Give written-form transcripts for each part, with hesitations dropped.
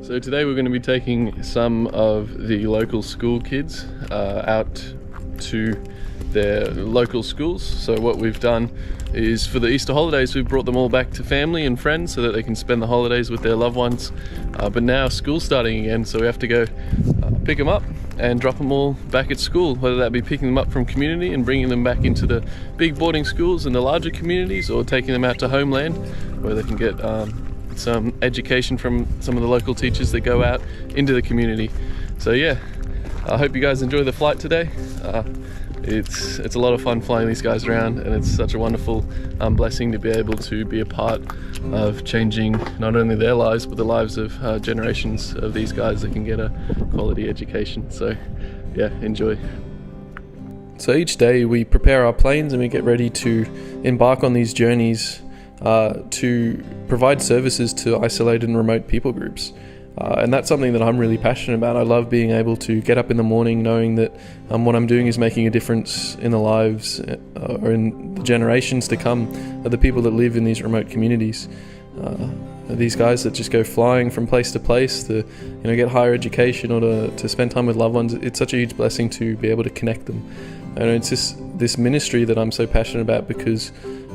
So today we're going to be taking some of the local school kids out to their local schools. So what we've done is for the Easter holidays we've brought them all back to family and friends so that they can spend the holidays with their loved ones. But now school's starting again, so we have to go pick them up and drop them all back at school, whether that be picking them up from community and bringing them back into the big boarding schools in the larger communities, or taking them out to Homeland where they can get some education from some of the local teachers that go out into the community. So yeah, I hope you guys enjoy the flight today. It's a lot of fun flying these guys around, and it's such a wonderful blessing to be able to be a part of changing not only their lives but the lives of generations of these guys that can get a quality education. So yeah, enjoy. So each day we prepare our planes and we get ready to embark on these journeys to provide services to isolated and remote people groups. And that's something that I'm really passionate about. I love being able to get up in the morning knowing that what I'm doing is making a difference in the lives or in the generations to come of the people that live in these remote communities. These guys that just go flying from place to place to get higher education or to spend time with loved ones. It's such a huge blessing to be able to connect them. And it's just this ministry that I'm so passionate about because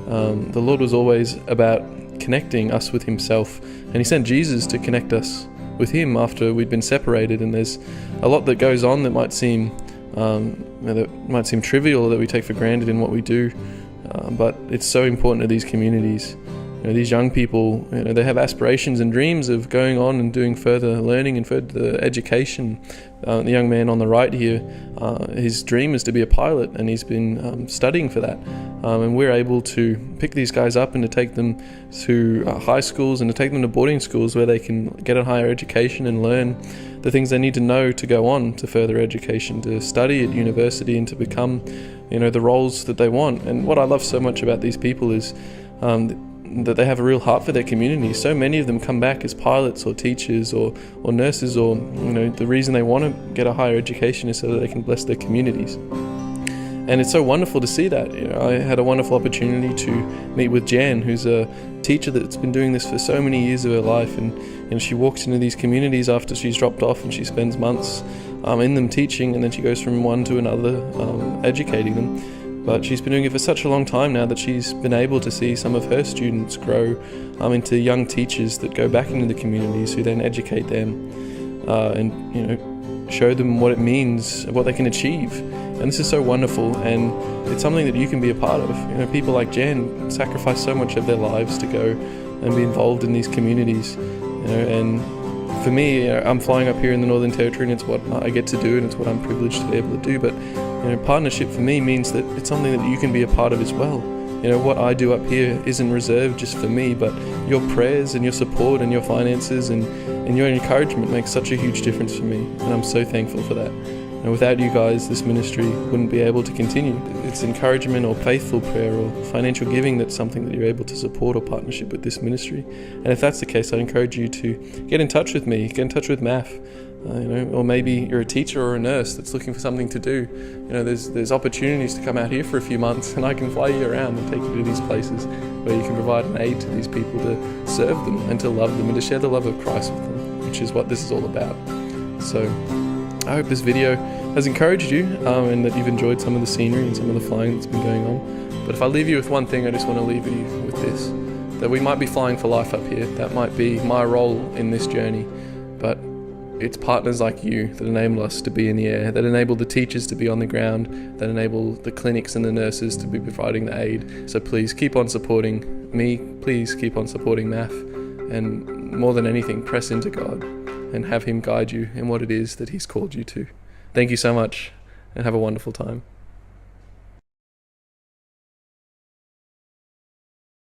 the Lord was always about connecting us with himself, and he sent Jesus to connect us with him after we'd been separated. And there's a lot that goes on that might seem trivial or that we take for granted in what we do, but it's so important to these communities. These young people, they have aspirations and dreams of going on and doing further learning and further education. The young man on the right here, his dream is to be a pilot, and he's been studying for that. And we're able to pick these guys up and to take them to high schools and to take them to boarding schools where they can get a higher education and learn the things they need to know to go on to further education, to study at university and to become, the roles that they want. And what I love so much about these people is that they have a real heart for their community. So many of them come back as pilots or teachers or nurses, or the reason they want to get a higher education is so that they can bless their communities. And it's so wonderful to see that. I had a wonderful opportunity to meet with Jan, who's a teacher that's been doing this for so many years of her life, and she walks into these communities after she's dropped off, and she spends months in them teaching, and then she goes from one to another educating them. But she's been doing it for such a long time now that she's been able to see some of her students grow into young teachers that go back into the communities, who then educate them and show them what it means, what they can achieve. And this is so wonderful, and it's something that you can be a part of. People like Jan sacrifice so much of their lives to go and be involved in these communities. And for me, I'm flying up here in the Northern Territory, and it's what I get to do, and it's what I'm privileged to be able to do. But partnership for me means that it's something that you can be a part of as well. What I do up here isn't reserved just for me, but your prayers and your support and your finances and your encouragement makes such a huge difference for me, and I'm so thankful for that. Without you guys, this ministry wouldn't be able to continue. It's encouragement or faithful prayer or financial giving that's something that you're able to support, or partnership with this ministry. And if that's the case, I'd encourage you to get in touch with me, get in touch with MAF. Or maybe you're a teacher or a nurse that's looking for something to do. There's opportunities to come out here for a few months, and I can fly you around and take you to these places where you can provide an aid to these people, to serve them and to love them and to share the love of Christ with them, which is what this is all about. So I hope this video has encouraged you and that you've enjoyed some of the scenery and some of the flying that's been going on. But if I leave you with one thing, I just want to leave you with this: that we might be flying for life up here. That might be my role in this journey, but it's partners like you that enable us to be in the air, that enable the teachers to be on the ground, that enable the clinics and the nurses to be providing the aid. So please keep on supporting me, please keep on supporting MAF, and more than anything, press into God and have him guide you in what it is that he's called you to. Thank you so much, and have a wonderful time.